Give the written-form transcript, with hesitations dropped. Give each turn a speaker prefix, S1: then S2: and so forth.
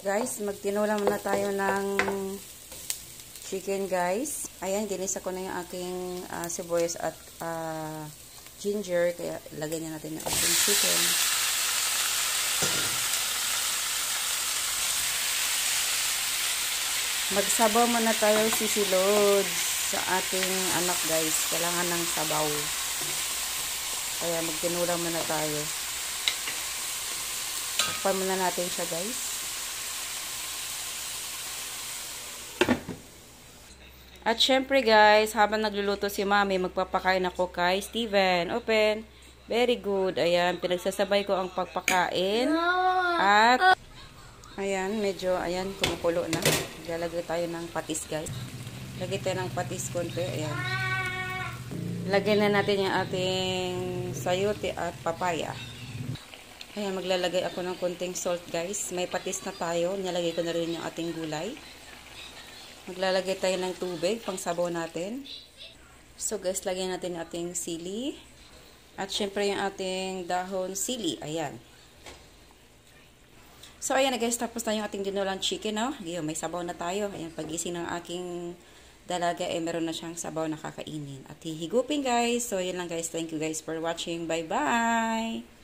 S1: Guys, magtinula muna tayo ng chicken, guys. Ayan, ginisa ko na yung aking sibuyas at ginger. Kaya lagyan na natin yung ating chicken. Magsabaw muna tayo sisilod sa ating anak, guys. Kailangan ng sabaw. Kaya magtinula muna tayo. Takpan muna natin siya, guys. At syempre guys, habang nagluluto si Mami, magpapakain ako kay Steven. Open. Very good. Ayan, pinagsasabay ko ang pagpakain. At, ayan, medyo, ayan, kumukulo na. Lalagay tayo ng patis, guys. Lagay tayo ng patis konti. Ayan. Lagyan na natin yung ating sayote at papaya. Ayan, maglalagay ako ng konting salt, guys. May patis na tayo. Nilagay ko na rin yung ating gulay. Maglalagay tayo ng tubig pang sabaw natin. So guys, lagyan natin yung ating sili. At syempre yung ating dahon sili. Ayan. So ayan na guys, tapos na yung ating dinulang chicken. No? Ayan, may sabaw na tayo. Ayan, pagising ng aking dalaga, meron na siyang sabaw na kakainin. At hihigupin guys. So yun lang guys, thank you guys for watching. Bye bye!